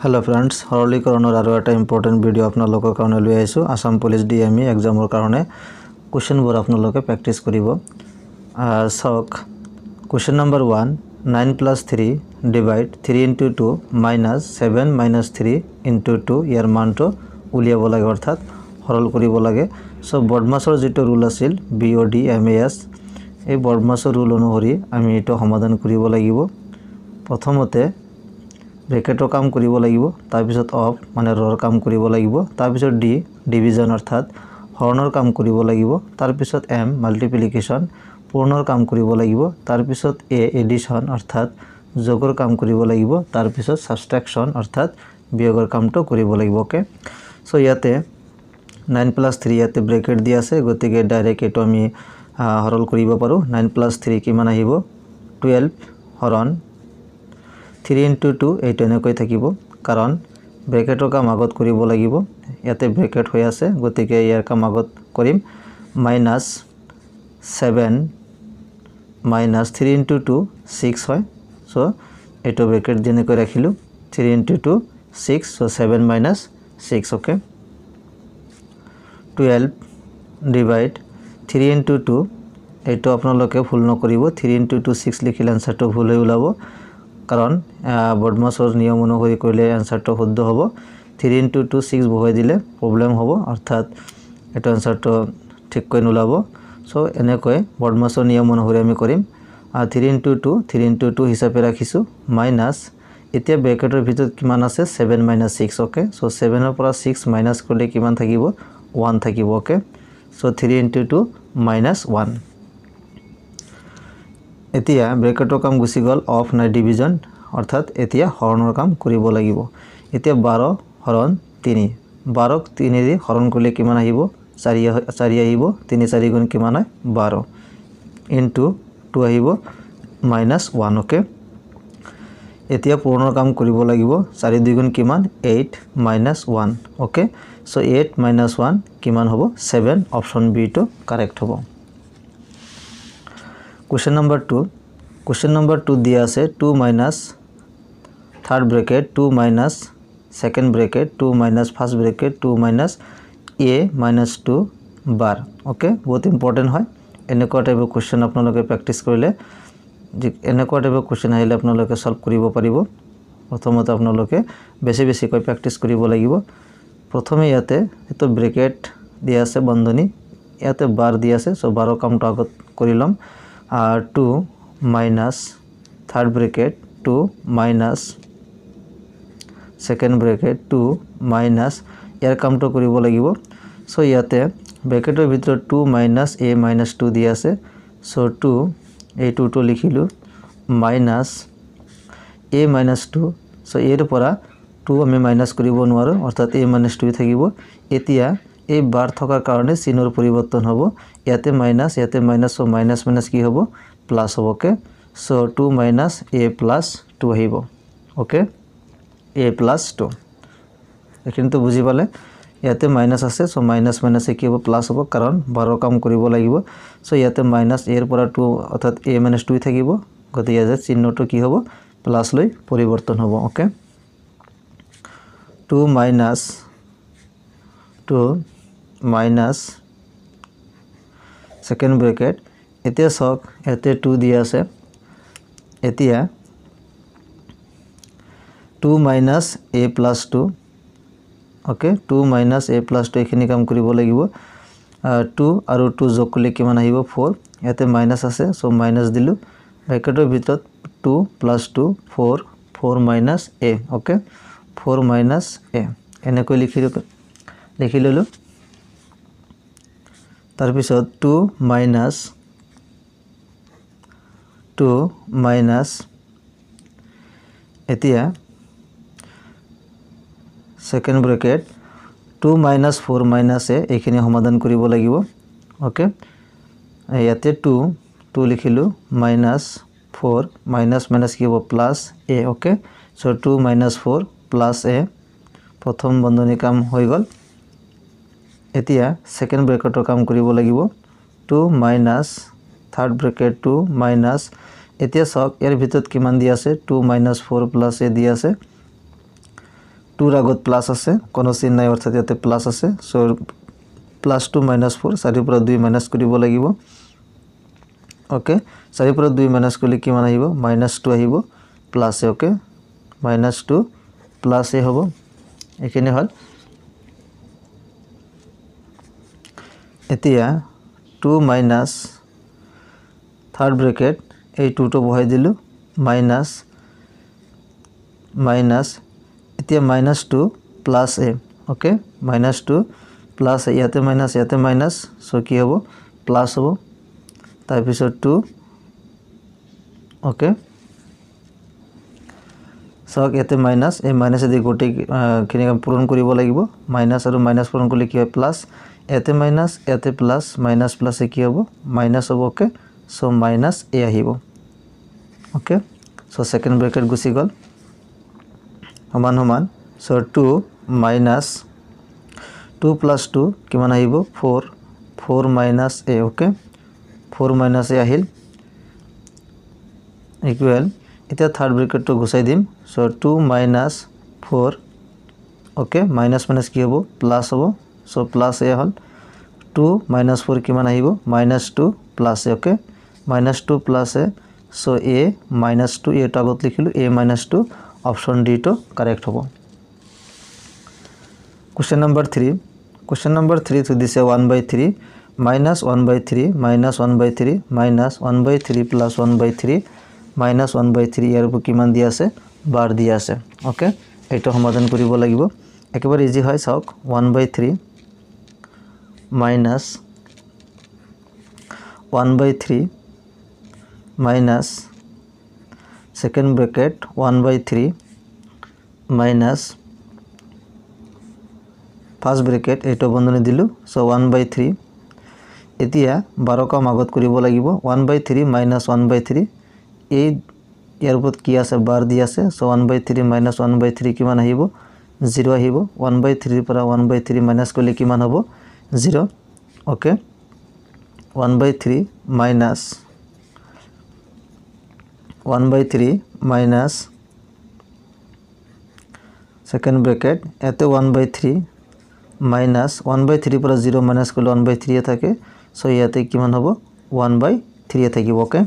hello friends सरलीकৰণৰ আৰু এটা important video আপোনালোকৰ কাৰণে লৈ আইছো আসাম পুলিশ ডিএমই এক্সামৰ কাৰণে কোৱেশ্চনবোৰ আপোনালোকে প্ৰেক্টিস কৰিব সক কোৱেশ্চন নম্বৰ 1 9 + 3 ডিভাইড 3 * 2 - 7 - 3 * 2 ইয়াৰ মানটো উলিয়াব লাগে অৰ্থাৎ সৰল কৰিব লাগে সো বৰ্ডমাছৰ যেটো ৰুল আছিল BODMAS এই বৰ্ডমাছৰ ৰুল অনুসৰি আমি এটো সমাধান কৰিব লাগিব প্ৰথমতে ব্ৰেকেটৰ কাম কৰিব লাগিব তাৰ পিছত অফ মানে ৰৰ কাম কৰিব লাগিব তাৰ পিছত ডি ডিভিজন অৰ্থাৎ হৰণৰ কাম কৰিব লাগিব তাৰ পিছত এম মাল্টিপ্লিকেশন পূৰ্ণৰ কাম কৰিব লাগিব তাৰ পিছত এ এডিশন অৰ্থাৎ যোগৰ কাম কৰিব লাগিব তাৰ পিছত সাবট্ৰাকশন অৰ্থাৎ বিয়োগৰ কামটো কৰিব লাগিব ওকে সো ইয়াতে 9 + 3 ইয়াতে ব্ৰেকেট দি আছে গতিকে ডাইৰেক্ট এটো আমি হৰল কৰিব পাৰো 9 + 3 কিমান আহিব 12 হৰণ 3 * 2 এইটো এনেকৈ থাকিব কাৰণ ব্ৰেকেটৰ কাম আগত কৰিব লাগিব ইয়াতে ব্ৰেকেট হৈ আছে গতিকে ইয়াৰ কাম আগত কৰিম -7 - 3 * 2 6 হয় সো এইটো ব্ৰেকেট যেনেকৈ ৰাখিলো 3 * 2 6 সো 7 - 6 ওকে 12 ডিভাইড 3 * 2 এইটো আপোনালোকে ভুল নকৰিব 3 * 2 6 লিখিলে আনসাৰটো ভুল হৈ ওলাব কাৰণ বৰ্ডমাছৰ নিয়ম অনুসৰি কৰিলে আনসাৰটো শুদ্ধ হ'ব 3 * 2 6 বহাই দিলে প্ৰবলেম হ'ব অৰ্থাৎ এটা আনসাৰটো ঠিককৈ নোলাব সো এনেকৈ বৰ্ডমাছৰ নিয়ম অনুসৰি আমি কৰিম 3 * 2 হিচাপে ৰাখিছো মাইনাস এতিয়া ব্ৰেকেটৰ ভিতৰত কিমান আছে 7 - 6 ওকে সো 7 ৰ পৰা 6 মাইনাস কৰিলে কিমান থাকিব 1 থাকিব ওকে সো 3 * 2 - 1 এতিয়া ব্ৰেকেটৰ কাম গুছি গল অফ নাই ডিভিজন অৰ্থাৎ এতিয়া হৰণৰ কাম কৰিব লাগিব এতিয়া 12 হৰণ 3 12ক 3 দি হৰণ কৰিলে কিমান আহিব 4 আহিব 3 4 গুণ কিমান হয় 12 ইনটু 2 আহিব -1 ওকে এতিয়া পূৰ্ণৰ কাম কৰিব লাগিব 4 2 গুণ কিমান 8 - 1 ওকে সো 8 - 1 কিমান হ'ব 7 অপচন বি টো কারেক্ট হ'ব Question number 2 Question number 2 দিয়া আছে 2 minus third bracket 2 minus second bracket 2 minus first bracket 2 minus a minus 2 bar okay বহুত ইম্পৰ্টেন্ট হয় এনেকুৱা টাইপৰ কোৱেশ্চন আপোনালোকে প্ৰেক্টিস কৰিলে এনেকুৱা টাইপৰ কোৱেশ্চন আহিলে আপোনালোকে সলভ কৰিব পাৰিব প্ৰথমতে আপোনালোকে বেছি কৈ প্ৰেক্টিস কৰিব লাগিব প্ৰথমে ইয়াতে এটো ব্ৰেকেট দিয়া আছে বন্ধনী ইয়াতে বাৰ দিয়া আছে সো 12 কামটো আগত কৰি লম 2 minus third bracket 2 minus second bracket 2 minus ইয়াৰ কামটো কৰিব লাগিব সো ইয়াতে ব্ৰেকেটৰ ভিতৰত 2 minus a minus 2 দিয়া আছে সো 2 এই 2 টো লিখিলো minus a minus 2 সো এৰ পৰা 2 আমি মাইনাস কৰিব নোৱাৰো অৰ্থাৎ a minus 2 থাকিব এতিয়া এই বাৰ থকাৰ কাৰণে চিনৰ পৰিৱৰ্তন হ'ব ইয়াতে মাইনাস সো মাইনাস কি হ'ব প্লাস হ'ব okay so 2 minus a plus 2 আহিব ওকে a plus 2 এখানে তো বুজি পালে ইয়াতে মাইনাস আছে সো মাইনাস কি হ'ব প্লাস হ'ব কাৰণ 12 কাম কৰিব লাগিব সো ইয়াতে মাইনাস a এৰ পৰা 2 অৰ্থাৎ a minus 2 থাকিব গতি ইয়াতে চিহ্নটো কি হ'ব প্লাস লৈ পৰিৱৰ্তন হ'ব ওকে 2 minus second bracket এতিয়া সক এতে 2 দিয়া আছে এতিয়া 2 minus a plus 2 okay 2 minus a plus 2 এখিনি কাম কৰিব লাগিব 2 আৰু 2 যোগ কৰিলে কিমান আহিব 4 ইয়াতে মাইনাস আছে সো মাইনাস দিলু ব্ৰেকেটৰ ভিতৰত 2 plus 2 4 minus a okay 4 minus a এনেকৈ লিখি ললো তাৰ পিছত 2 minus এতিয়া second bracket 2 minus 4 minus a এখিনি সমাধান কৰিব লাগিব ওকে ইয়াতে 2 লিখিলো minus 4 minus কি হ'ব plus a okay so 2 minus 4 plus a প্ৰথম বন্ধনী কাম হৈ গল এতিয়া সেকেন্ড ব্ৰেকেটৰ কাম কৰিব লাগিব 2 minus third bracket 2 minus এতিয়া সক ইয়াৰ ভিতৰত কিমান দিয়া আছে 2 - 4 + a দিয়া আছে 2 আগত প্লাস আছে কোনো চিন নাই অর্থাৎ ইয়াতে প্লাস আছে সো +2 - 4 4 পৰা 2 মাইনাস কৰিব লাগিব ওকে 4 পৰা 2 মাইনাস কৰিলে কিমান আহিব -2 আহিব প্লাস ওকে -2 প্লাস এ হ'ব এখানে হল এতিয়া 2 মাইনাস থার্ড ব্র্যাকেট এই 2 টো বহাই দিলু মাইনাস এতিয়া -2 প্লাস এ ওকে -2 প্লাস ইয়াতে মাইনাস সো কি হ'ব প্লাস হ'ব তাৰ পিছত 2 ওকে সো ইয়াতে মাইনাস এই মাইনাস দি গোটে খিনি পূৰণ কৰিব লাগিব মাইনাস আৰু মাইনাস পূৰণ কৰিলে কি হয় প্লাস ইয়াতে মাইনাস ইয়াতে প্লাস মাইনাস প্লাস কি হ'ব মাইনাস হ'ব ওকে সো মাইনাস এ আহিব ওকে সো সেকেন্ড ব্র্যাকেট গুছি গল সমান সো 2 মাইনাস 2 plus 2 কিমান আহিব 4 minus a okay 4 minus a আহিল ইকুয়াল এতিয়া থার্ড ব্র্যাকেট তো গুছাই দিম so 2 minus 4 okay minus minus কি হ'ব প্লাস হ'ব so plus a hall 2 minus 4 কিমান আহিব -2 plus a okay -2 plus a so a -2 এ টো আগত লিখিলো a -2 অপশন ডি তো কারেক্ট হ'ব Question number 3 to this 1/3 minus 1/3 minus 1/3 minus 1/3 plus 1/3 minus 1/3 ইয়াৰ উপৰ কিমান দিয়া আছে বাৰ দিয়া আছে ওকে এটা সমাধান কৰিব লাগিব একেবাৰে ইজি হয় চাওক 1/3 minus 1/3 minus second bracket 1/3 minus first bracket এইটো বন্ধনী দিলু সো 1/3 এতিয়া 12 কাম আগত কৰিব লাগিব 1/3 minus 1/3 এই ইয়াৰ উপর কি আছে বার দি আছে সো 1/3 minus 1/3 কিমান আহিব 0 আহিব 1/3 পৰা 1/3 মাইনাস কৰিলে কিমান হ'ব 0 okay 1/3 minus 1/3 minus second bracket এতে 1/3 minus 1/3 পৰা 0 মাইনাস কৰিলে 1/3 এ থাকে সো ইয়াতে কিমান হ'ব 1/3 এ থাকিব ওকে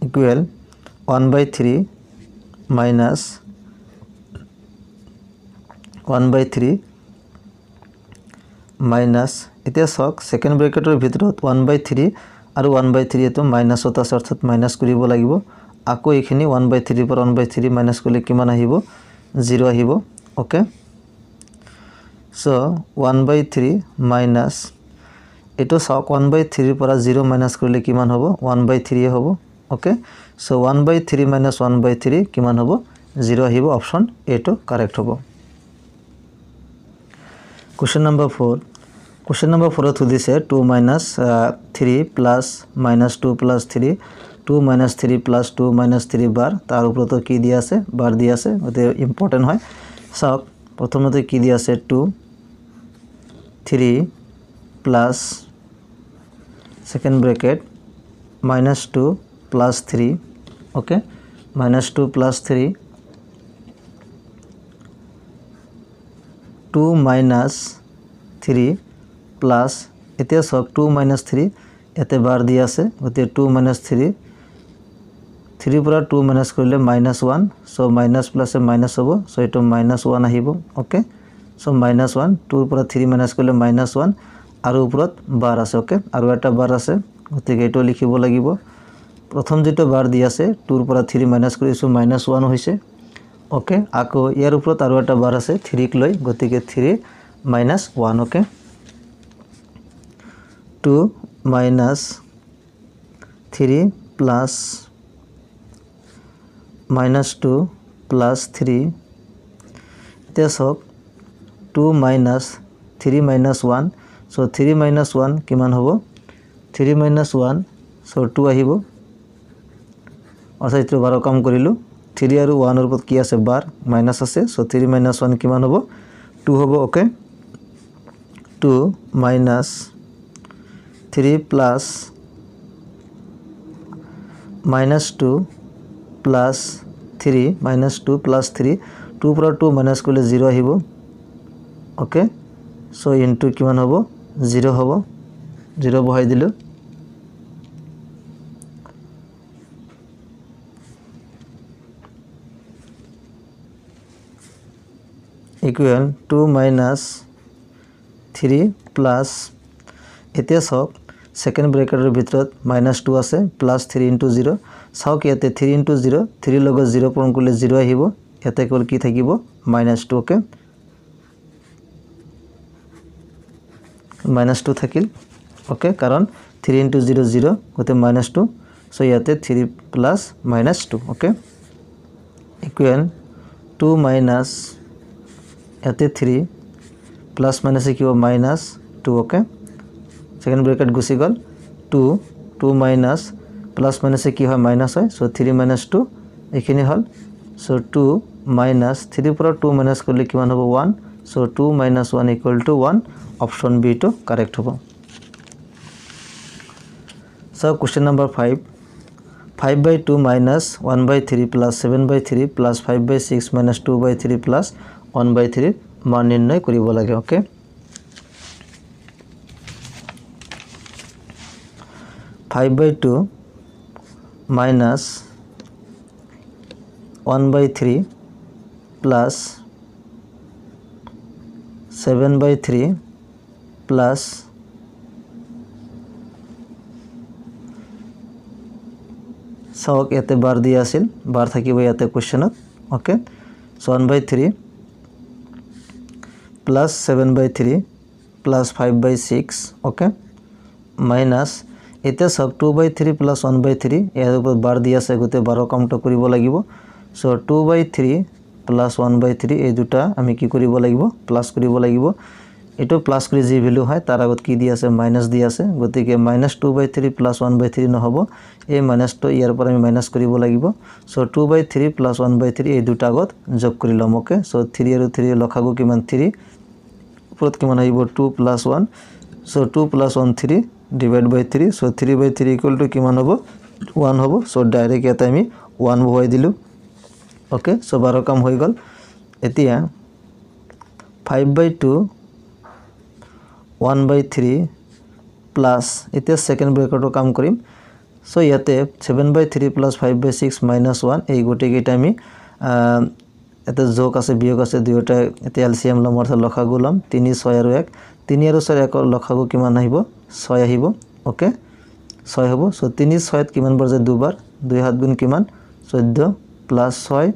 ইকুয়াল 1/3 minus 1/3 minus এতিয়া সক সেকেন্ড ব্ৰ্যাকেটৰ ভিতৰত 1/3 আৰু 1/3 এটো মাইনাস হতা অৰ্থাৎ মাইনাস কৰিব লাগিব আকৌ এখিনি 1/3 পৰা 1/3 মাইনাস কৰিলে কিমান আহিব 0 আহিব ওকে সো 1/3 minus এটো সক 1/3 পৰা 0 মাইনাস কৰিলে কিমান হ'ব 1/3 হ'ব ওকে সো 1/3 minus 1/3 কিমান হ'ব 0 আহিব অপশন এ টো কারেক্ট হ'ব Question number 4 to this 2 minus 3 plus minus 2 plus 3 2 minus 3 plus 2 minus 3 বার তার উপর তো কি দিয়া আছে বার দিয়া আছে ওতে ইম্পর্টেন্ট হয় সব প্রথমতে কি দিয়া আছে 2 3 plus second bracket minus 2 plus 3 okay minus 2 plus 3 2 minus 3 plus এতিয়া সব 2 minus 3 এতে বার দিয়া আছে ওতে 2 minus 3 3 পৰা 2 মাইনাস কৰিলে -1 সো মাইনাস প্লাস এ মাইনাস হ'ব সো এটো -1 আহিব ওকে সো -1 2 পৰা 3 মাইনাস কৰিলে -1 আৰু ওপৰত বাৰ আছে ওকে আৰু এটা বাৰ আছে গতিকে এটো লিখিব লাগিব প্ৰথম যেটো বাৰ দি আছে 2 পৰা 3 মাইনাস কৰিছো -1 হৈছে ওকে আকৌ ইয়াৰ ওপৰত আৰু এটা বার আছে 3 ক লৈ গতিকে 3 -1 okay 2 minus 3 plus minus 2 plus 3 this hoc 2 minus 3 minus 1 so 3 minus 1 kiman hobo 3 minus 1 so 2 ahibo অর্থাৎ 12 কাম করিলু 3 আর 1 এর উপর কি আছে বার মাইনাস আছে সো 3 minus 1 কিমান হবো 2 হবো okay 2 minus 3 plus minus 2 plus 3 minus 2 plus 3 2 পৰা 2 minus কৰিলে 0 আহিব ওকে সো ইনটু কিমান হ'ব 0 হ'ব 0 বহাই দিলো equal 2 minus 3 plus এতিয়া সক সেকেন্ড ব্র্যাকেটের ভিতৰত -2 আছে প্লাস 3 into 0 সক ইয়াতে 3 into 0 3 লগত 0 পূৰণ কৰিলে 0 আহিব ইয়াতে কেৱল কি থাকিব -2 ওকে -2 থাকিল ওকে কাৰণ 3 into 0 0 গতে -2 সো ইয়াতে 3 plus -2 ওকে equal 2 minus याते 3 प्लस माइनस কি হ'ব -2 ओके सेकेंड ब्रैकेट गुसि गल 2 2 माइनस प्लस माइनस কি হয় माइनस হয় सो 3 - 2 এখিনি হল सो 2 माइनस 3 পৰা 2 माइनस কৰিলে কিমান হ'ব 1 सो 2 - 1 = 1 অপশন বি তো কারেক্ট হ'ব so question number 5 5/2 minus 1/3 plus 7/3 plus 5/6 minus 2/3 plus 1/3 মান নির্ণয় কৰিব লাগে okay five by two minus 1/3 plus 7/3 plus सक याते बार दिया आसिल बार থাকিব याते क्वेश्चनत okay so 1/3 plus 7/3 plus 5/6 okay minus इतना सब 2/3 प्लस 1/3 यार ऊपर बार दिया से गोटे 12 काउंट करिब লাগিব सो 2/3 प्लस 1/3 এই দুটা আমি কি করিব লাগিব প্লাস করিব লাগিব এটো প্লাস কৰি যি ভ্যালু হয় তার আগত কি দিয়া আছে মাইনাস দিয়া আছে গতিকে -2/3 প্লাস 1/3 নহব এই মাইনাস তো ইয়াৰ পৰা আমি মাইনাস কৰিব লাগিব সো 2/3 প্লাস 1/3 এই দুটা আগত যোগ কৰি লম ওকে সো 3 আৰু 3 লখাগু কিমান 3 উপৰত কিমান আহিব 2 + 1 so 2 + 1 3 divide by 3 so 3/3 equal to किमान होबो 1 होबो सो डायरेक्ट याते आमी 1 बहाय दिलु ओके सो 12 काम হৈ গল এতিয়া 5/2 1/3 प्लस এতিয়া সেকেন্ড ব্ৰ্যাকেটৰ কাম কৰিম সো ইয়াতে 7/3 + 5/6 - 1 এই গোটে কেইটা আমি এতে যোগ আছে বিয়োগ আছে দুইটা এতে এলসিএম লম অর্থাৎ লখাগু লম 3 6 আৰু 1 3 আৰু 6 এক লখাগু কিমান আহিব 6 আহিব ওকে 6 হ'ব সো 3 6 কিমান বাৰ যায় দুবাৰ 2 হাত গুণ কিমান 14 প্লাস 6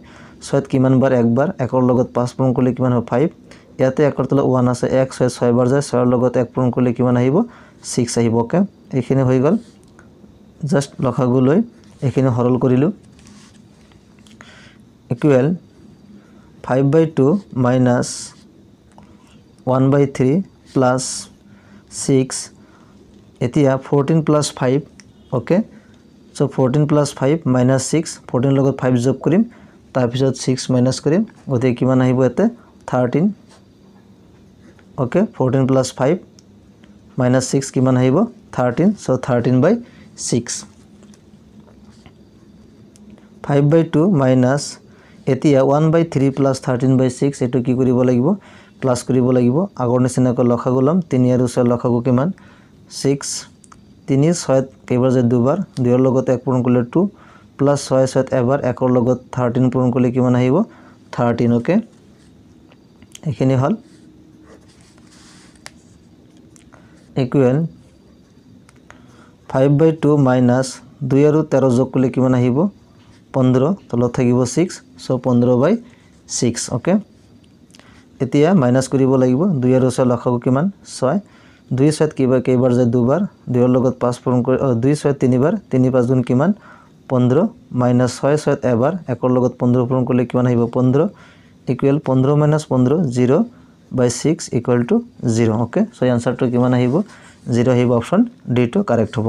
6 কিমান বাৰ একবাৰ একৰ লগত 5 পূৰণ কৰিলে কিমান হ'ব 5 ইয়াতে একৰ তলত 1 আছে 1 6 6 বাৰ যায় 6 লগত 1 পূৰণ কৰিলে কিমান আহিব 6 আহিব ওকে এইখিনি হৈ গল জাস্ট লখাগু লৈ এইখিনি হৰল কৰিলো ইকুৱেল 5/2 minus 1/3 plus 6 এতিয়া 14 plus 5 okay so 14 plus 5 minus 6 14 লগত 5 যোগ কৰিম তাৰ পিছত 6 মাইনাস কৰিম গতে কিমান আহিব এতে 13 ओके 14 plus 5 minus 6 কিমান আহিব 13 सो 13/6 5/2 minus এতিয়া 1/3 plus 13/6 এটো কি কৰিব লাগিব প্লাস কৰিব লাগিব আগৰ নিচিনাকৈ লখাগু লম 3 আৰু 6 লখাগু কিমান 6 3 6 কেইবাৰ যায় দুবাৰ 2 ৰ লগত 1 পূৰণ কৰিলে 2 প্লাস 6 6 এবাৰ 1 ৰ লগত 13 পূৰণ কৰিলে কিমান আহিব 13 ওকে এখিনি হল ইকুৱেল 5/2 minus 2 আৰু 13 যোগ কৰিলে কিমান আহিব 15 তলত থাকিব 6 সো 15/6 ওকে এতিয়া মাইনাস কৰিব লাগিব 2 আৰু 6 লখাগু কিমান 6 2 6 কেইবাৰ যায় দুবাৰ 2 ৰ লগত 5 পূৰণ কৰি 2 6 তিনিবাৰ 3 5 গুণ কিমান 15 মাইনাস 6 6 এবাৰ 1 ৰ লগত 15 পূৰণ কৰিলে কিমান আহিব 15 ইকুৱেল 15 - 15 0/6 = 0 ওকে সো আনসারটো কিমান আহিব 0 আহিব অপশন ডি তো কারেক্ট হ'ব